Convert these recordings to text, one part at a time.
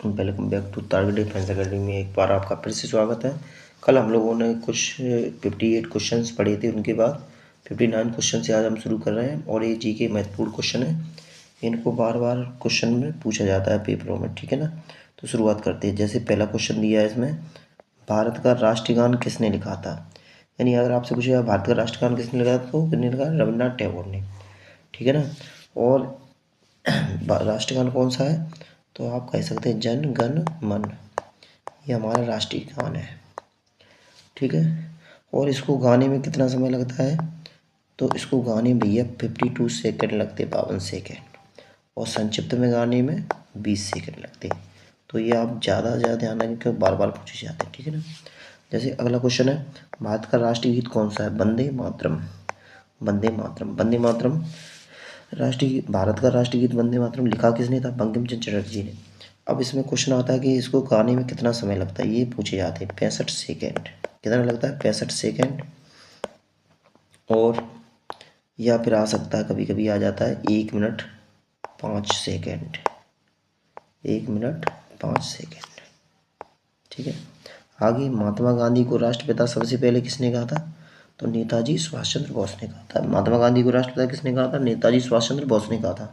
Welcome back to Target Defence Academy में एक बार आपका फिर से स्वागत है। कल हम लोगों ने कुछ 58 क्वेश्चंस पढ़े थे, उनके बाद 59 क्वेश्चन से आज हम शुरू कर रहे हैं और ये जी के महत्वपूर्ण क्वेश्चन है। इनको बार बार क्वेश्चन में पूछा जाता है पेपरों में, ठीक है ना। तो शुरुआत करते हैं। जैसे पहला क्वेश्चन दिया है इसमें, भारत का राष्ट्रगान किसने लिखा था। यानी अगर आपसे पूछेगा भारत का राष्ट्रगान किसने लिखा था तो किसने लिखा, रविन्द्रनाथ टैगोर ने, ठीक है ना। और राष्ट्रगान कौन सा है तो आप कह सकते हैं जन गण मन, ये हमारा राष्ट्रीय गान है, ठीक है। और इसको गाने में कितना समय लगता है तो इसको गाने में भैया 52 सेकेंड लगते, 52 सेकेंड, और संक्षिप्त में गाने में 20 सेकेंड लगते। तो ये आप ज़्यादा से ज़्यादा ध्यान रखें क्योंकि बार बार पूछे जाते हैं, ठीक है ना। जैसे अगला क्वेश्चन है, भारत का राष्ट्रीय गीत कौन सा है। वंदे मातरम। वंदे मातरम, वंदे मातरम भारत का राष्ट्रीय गीत वंदे मातरम लिखा किसने था, बंकिम चंद्र चटर्जी ने। अब इसमें क्वेश्चन आता है कि इसको गाने में कितना समय लगता है, ये पूछे जाते हैं। 65 सेकेंड, कितना लगता है, 65 सेकेंड। और या फिर आ सकता है, कभी कभी आ जाता है 1 मिनट 5 सेकेंड, 1 मिनट 5 सेकेंड, ठीक है। आगे, महात्मा गांधी को राष्ट्रपिता सबसे पहले किसने कहा था तो नेताजी सुभाष चंद्र बोस ने कहा था। महात्मा गांधी को राष्ट्रपिता किसने कहा था, नेताजी सुभाष चंद्र बोस ने कहा था।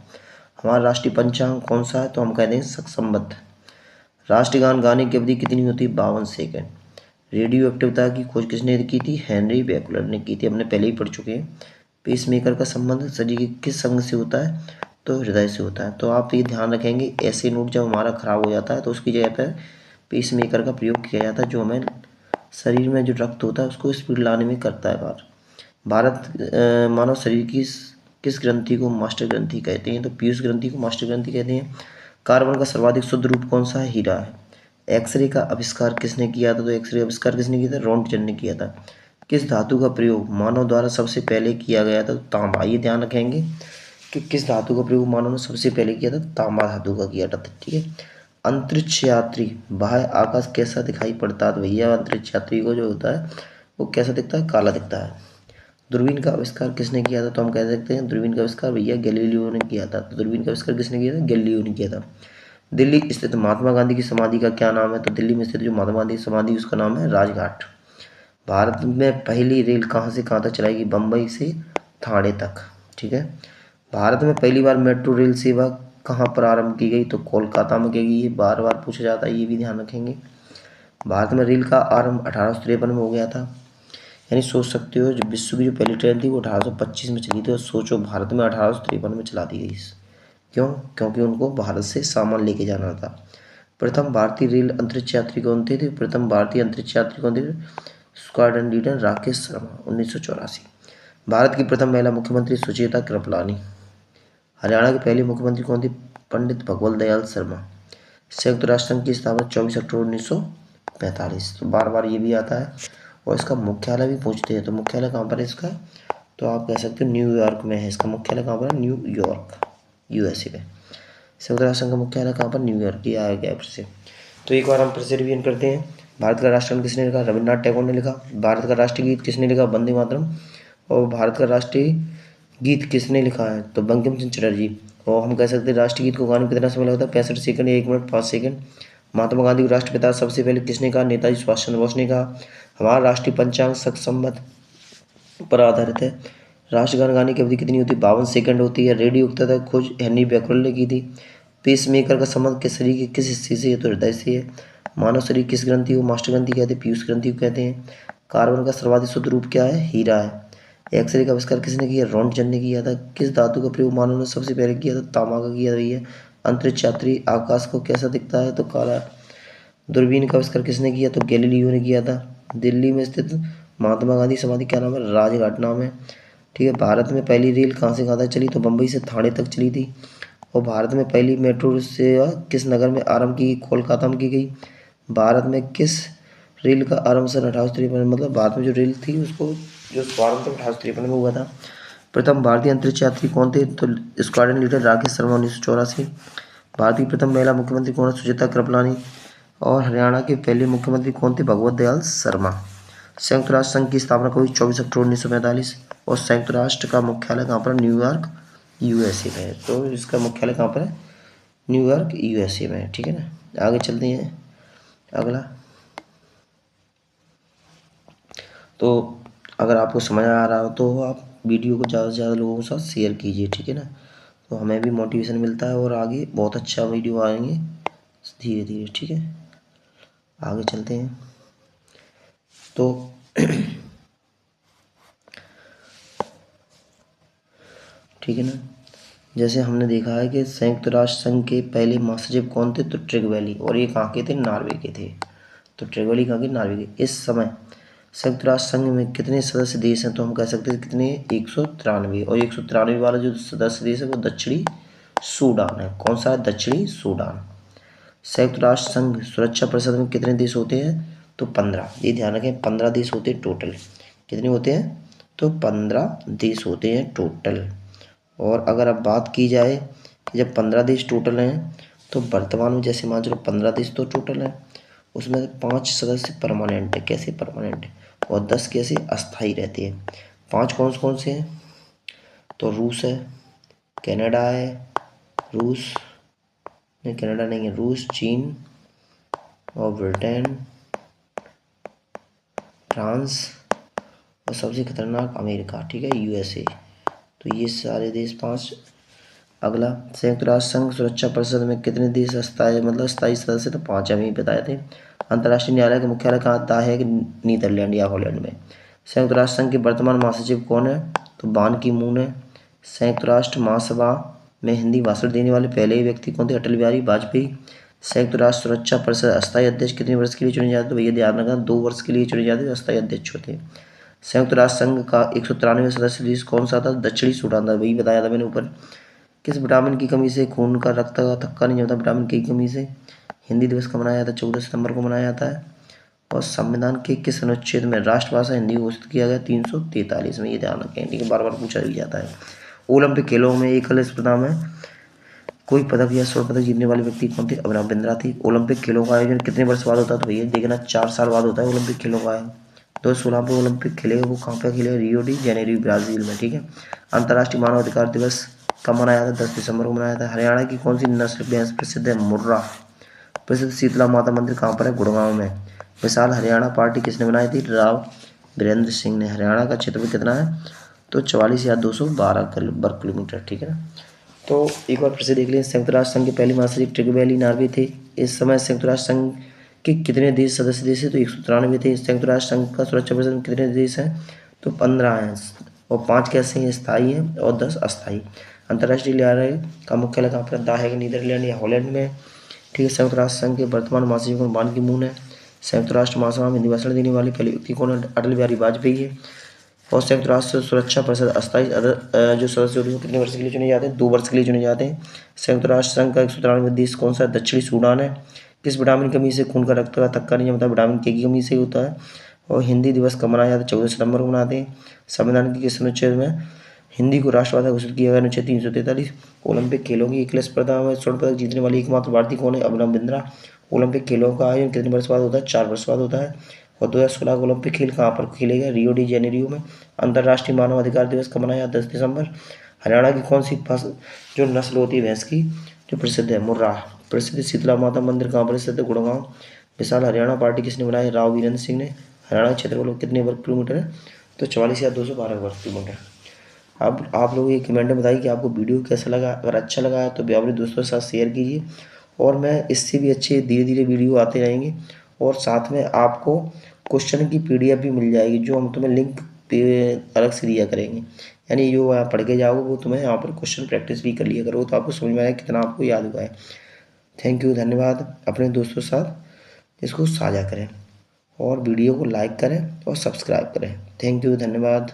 हमारा राष्ट्रीय पंचांग कौन सा है तो हम कहते हैं सक्संबद्ध। राष्ट्रगान गाने की अवधि कितनी होती है, 52 सेकेंड। रेडियो एक्टिवता की खोज किसने की थी, हेनरी बेकलर ने की थी, हमने पहले ही पढ़ चुके हैं। पेसमेकर का संबंध शरीर के किस अंग से होता है तो हृदय से होता है। तो आप ये ध्यान रखेंगे, ऐसे नोट जब हमारा खराब हो जाता है तो उसकी जगह पर पेसमेकर का प्रयोग किया जाता है, जो हमें शरीर में जो रक्त होता है उसको स्पीड लाने में करता है कार्य। मानव शरीर की किस ग्रंथि को मास्टर ग्रंथि कहते हैं तो पीयूष ग्रंथि को मास्टर ग्रंथि कहते हैं। कार्बन का सर्वाधिक शुद्ध रूप कौन सा है, हीरा है। एक्सरे का आविष्कार किसने किया था तो एक्सरे आविष्कार किसने किया था, रोंटगन ने किया था। किस धातु का प्रयोग मानव द्वारा सबसे पहले किया गया था तो तांबा। ये ध्यान रखेंगे कि किस धातु का प्रयोग मानव ने सबसे पहले किया था, तांबा धातु का किया था, ठीक है। अंतरिक्ष यात्री बाह्य आकाश कैसा दिखाई पड़ता है तो भैया अंतरिक्ष यात्री को जो होता है वो कैसा दिखता है, काला दिखता है। दूरबीन का आविष्कार किसने किया था तो हम कह सकते हैं दूरबीन का आविष्कार भैया गैलीलियो ने किया था। तो दूरबीन का आविष्कार किसने किया था, गैलीलियो ने किया था। दिल्ली स्थित महात्मा गांधी की समाधि का क्या नाम है तो दिल्ली में स्थित जो महात्मा गांधी की समाधि उसका नाम है राजघाट। भारत में पहली रेल कहाँ से कहाँ तक चलाएगी, बम्बई से ठाणे तक, ठीक है। भारत में पहली बार मेट्रो रेल सेवा कहाँ पर आरंभ की गई तो कोलकाता में की गई। ये बार बार पूछा जाता है, ये भी ध्यान रखेंगे। भारत में रेल का आरंभ 1853 में हो गया था। यानी सोच सकते हो जो विश्व की जो पहली ट्रेन थी वो 1825 में चली थी, और सोचो भारत में 1853 में चला दी गई। क्यों, क्योंकि उनको भारत से सामान लेके जाना था। प्रथम भारतीय रेल अंतरिक्ष यात्री कौन थे तो प्रथम भारतीय अंतरिक्ष यात्री कौन थे, स्क्वाड्रन लीडर राकेश शर्मा, 1984। भारत की प्रथम महिला मुख्यमंत्री सुचेता कृपलानी। हरियाणा के पहले मुख्यमंत्री कौन थे, पंडित भगवत दयाल शर्मा। संयुक्त राष्ट्र संघ की स्थापना 24 अक्टूबर 1945। तो बार बार ये भी आता है। और इसका मुख्यालय भी पूछते हैं तो मुख्यालय कहाँ पर है इसका तो आप कह सकते हो न्यूयॉर्क में है। इसका मुख्यालय कहाँ पर है, न्यूयॉर्क, यूएसए में। संयुक्त राष्ट्र संघ का मुख्यालय कहाँ पर, न्यूयॉर्क, ये आया गया फिर से। तो एक बार हम फिर से रिवीजन करते हैं। भारत का राष्ट्रगान किसने लिखा, रविन्द्रनाथ टैगोर ने लिखा। भारत का राष्ट्रीय गीत किसने लिखा, वंदे मातरम। और भारत का राष्ट्रीय गीत किसने लिखा है तो बंकिम चंद्र चटर्जी। और हम कह सकते हैं राष्ट्रीय गीत को गाने में कितना समय लगता है, 65 सेकंड या 1 मिनट 5 सेकंड। महात्मा गांधी को राष्ट्रपिता सबसे पहले किसने कहा, नेताजी सुभाष चंद्र बोस ने कहा। हमारा राष्ट्रीय पंचांग सक्संबद्ध पर आधारित है। राष्ट्रगान गाने की अवधि कितनी होती है, 52 सेकंड होती है। रेडियो तथा खोज हेनरी बेकरल ने की थी। पेसमेकर का संबंध किस शरीर के किस हिस्से से है तो हृदय से है। मानव शरीर किस ग्रंथि को मास्टर ग्रंथि कहते हैं, पीयूष ग्रंथि को कहते हैं। कार्बन का सर्वाधिक शुद्ध रूप क्या है, हीरा है। एक्सरे का आविष्कार किसने किया, रोंटगन ने किया था। किस धातु का प्रयोग मानव ने सबसे पहले किया था, तांबा का किया था। अंतरिक्ष यात्री आकाश को कैसा दिखता है तो काला। दूरबीन का आविष्कार किसने किया तो गैलीलियो ने किया था। दिल्ली में स्थित महात्मा गांधी समाधि क्या नाम है, राजघाट नाम है, ठीक है। भारत में पहली रेल कहाँ से कहाँ तक चली तो बम्बई से ठाणे तक चली थी। और भारत में पहली मेट्रो सेवा किस नगर में आरंभ की गई, कोलकाता में की गई। भारत में किस रेल का आरंभ सन 1853, मतलब भारत में जो रेल थी उसको जो शुभारंभ 1853 में हुआ था। प्रथम भारतीय अंतरिक्ष यात्री कौन थे तो स्क्वाड्रन लीडर राकेश शर्मा, 1984। भारत की प्रथम महिला मुख्यमंत्री कौन है, सुचेता कृपलानी। और हरियाणा के पहले मुख्यमंत्री कौन थे, भगवत दयाल शर्मा। संयुक्त राष्ट्र संघ की स्थापना कब हुई, 24 अक्टूबर 1945। और संयुक्त राष्ट्र का मुख्यालय कहाँ पर, न्यूयॉर्क, यूएसए में है। तो इसका मुख्यालय कहाँ पर है, न्यूयॉर्क, यूएसए में है, ठीक है ना। आगे चलते हैं अगला। तो अगर आपको समझ आ रहा हो तो आप वीडियो को ज़्यादा से ज़्यादा लोगों के साथ शेयर कीजिए, ठीक है ना। तो हमें भी मोटिवेशन मिलता है और आगे बहुत अच्छा वीडियो आएंगे धीरे धीरे, ठीक है। आगे चलते हैं। तो ठीक है ना, जैसे हमने देखा है कि संयुक्त राष्ट्र संघ के पहले महासचिव कौन थे, तो ट्रिगवैली, और ये कहाँ के थे, नॉर्वे के थे। तो ट्रिगवैली कहाँ के, नॉर्वे के। इस समय संयुक्त राष्ट्र संघ में कितने सदस्य देश हैं, तो हम कह सकते हैं कितने, 193। और 193 वाला जो सदस्य देश है वो दक्षिणी सूडान है। कौन सा है, दक्षिणी सूडान। संयुक्त राष्ट्र संघ सुरक्षा परिषद में कितने देश होते हैं, तो 15। ये ध्यान रखें, 15 देश होते हैं टोटल। कितने होते हैं, तो 15 देश होते हैं टोटल। और अगर अब बात की जाए कि जब 15 देश टोटल हैं, तो वर्तमान में जैसे मान चलो 15 देश तो टोटल हैं, उसमें 5 सदस्य परमानेंट है। कैसे परमानेंट है, और 10 कैसे अस्थायी रहते हैं। 5 कौन से हैं, तो रूस है, कनाडा है, रूस नहीं, कनाडा नहीं है, रूस, चीन और ब्रिटेन, फ्रांस और सबसे खतरनाक अमेरिका, ठीक है, यूएसए। तो ये सारे देश 5। अगला, संयुक्त राष्ट्र संघ सुरक्षा परिषद में कितने देश अस्थायी मतलब स्थायी सदस्य, तो 5 हमें बताए थे। अंतर्राष्ट्रीय न्यायालय का मुख्यालय कहाँ आता है, कि नीदरलैंड या हॉलैंड में। संयुक्त राष्ट्र संघ के वर्तमान महासचिव कौन है, तो बान की मून है। संयुक्त राष्ट्र महासभा में हिंदी भाषण देने वाले पहले ही व्यक्ति कौन थे, अटल बिहारी वाजपेयी। संयुक्त राष्ट्र सुरक्षा परिषद अस्थायी अध्यक्ष कितने वर्ष के लिए चुने जाते, तो भैया ध्यान रखना 2 वर्ष के लिए चुने जाते, अस्थायी अध्यक्ष होते। संयुक्त राष्ट्र संघ का 193 सदस्य देश कौन सा था, दक्षिणी सूडान था, वही बताया था मैंने ऊपर। किस विटामिन की कमी से खून का रक्त का थक्का नहीं होता, विटामिन के की कमी से। हिंदी दिवस कब मनाया जाता है, 14 सितंबर को मनाया जाता है। और संविधान के किस अनुच्छेद में राष्ट्रभाषा हिंदी घोषित किया गया, 343 में। ये ध्यान रखें, ठीक है, बार बार पूछा भी जाता है। ओलंपिक खेलों में एकल स्पर्धा में कोई पदक या स्वर्ण पदक जीतने वाले व्यक्ति कौन थे, अभिनव बिंद्रा थी। ओलंपिक खेलों का आयोजन कितने वर्ष बाद होता है, तो भैया देखना 4 साल बाद होता है ओलंपिक खेलों का आयोजन। 2016 में ओलंपिक खेले, वो कहाँ पे खेले, रियो डी जेनेरियो ब्राजील में, ठीक है। अंतर्राष्ट्रीय मानव अधिकार दिवस कब मनाया था, 10 दिसंबर को मनाया था। हरियाणा की कौन सी नस्ल भैंस प्रसिद्ध है, मुर्रा। प्रसिद्ध शीतला माता मंदिर कहाँ पर है, गुड़गांव में। विशाल हरियाणा पार्टी किसने बनाई थी, राव वीरेंद्र सिंह ने। हरियाणा का क्षेत्रफल कितना है, तो 44,212 वर्ग किलोमीटर, ठीक है ना। तो एक बार फिर से देख लें, संयुक्त राष्ट्र संघ के पहले महासचिव ट्रिगवैली नॉर्वे थे। इस समय संयुक्त राष्ट्र संघ के कितने देश सदस्य देश है, तो 193 थे। संयुक्त राष्ट्र संघ का सुरक्षा परिषद में कितने देश हैं, तो 15 हैं, और 5 कैसे हैं, स्थायी हैं, और 10 अस्थायी। अंतर्राष्ट्रीय न्यायालय का मुख्यालय कहाँ पर आता है, कि नीदरलैंड या हॉलैंड में, ठीक है। संयुक्त राष्ट्र संघ के वर्तमान महासचिव कौन, बान की मून है। संयुक्त राष्ट्र महासभा में हिंदी भाषण देने वाले पहले व्यक्ति कौन है, अटल बिहारी वाजपेयी है। और संयुक्त राष्ट्र सुरक्षा परिषद अस्थायी जो सदस्य होते हैं कितने वर्ष के लिए चुने जाते हैं, 2 वर्ष के लिए चुने जाते हैं। संयुक्त राष्ट्र संघ का 193 देश कौन सा है, दक्षिणी सूडान है। किस विटामिन की कमी से खून का रक्त का थक्का नहीं जमता, विटामिन के की कमी से होता है। और हिंदी दिवस कब मनाया जाता है, 14 सितंबर को मनाते हैं। संविधान के किस अनुच्छेद में हिंदी को राष्ट्रभाषा घोषित किया गया, अनुच्छेद 343। ओलंपिक खेलों की एकल स्पर्धा में स्वर्ण पदक जीतने वाली एकमात्र भारतीय कौन है, अभिनव बिंद्रा। ओलंपिक खेलों का आयोजन कितने वर्ष बाद होता है, 4 वर्ष बाद होता है। और 2016 का ओलंपिक खेल कहाँ पर खेले गए, रियो डी जेनेरियो में। अंतर्राष्ट्रीय मानव अधिकार दिवस कब मनाया, 10 दिसंबर। हरियाणा की कौन सी जो नस्ल होती है भैंस की जो प्रसिद्ध है, मुर्रा। प्रसिद्ध शीतला माता मंदिर कहाँ पर स्थित है, गुड़गांव। विशाल हरियाणा पार्टी किसने बनाई, राव वीरेंद्र सिंह ने। हरियाणा क्षेत्रफल कितने वर्ग किलोमीटर है, तो 44,212 वर्ग किलोमीटर। अब आप लोग ये कमेंट में बताइए कि आपको वीडियो कैसा लगा। अगर अच्छा लगा है तो भी अपने दोस्तों के साथ शेयर कीजिए, और मैं इससे भी अच्छे धीरे धीरे वीडियो आते रहेंगे। और साथ में आपको क्वेश्चन की PDF भी मिल जाएगी, जो हम तुम्हें लिंक पे अलग से दिया करेंगे। यानी जो आप पढ़ के जाओगे वो तुम्हें यहाँ पर क्वेश्चन प्रैक्टिस भी कर लिया करो, तो आपको समझ में आएगा कितना आपको याद हुआ है। थैंक यू, धन्यवाद। अपने दोस्तों के साथ इसको साझा करें, और वीडियो को लाइक करें और सब्सक्राइब करें। थैंक यू, धन्यवाद।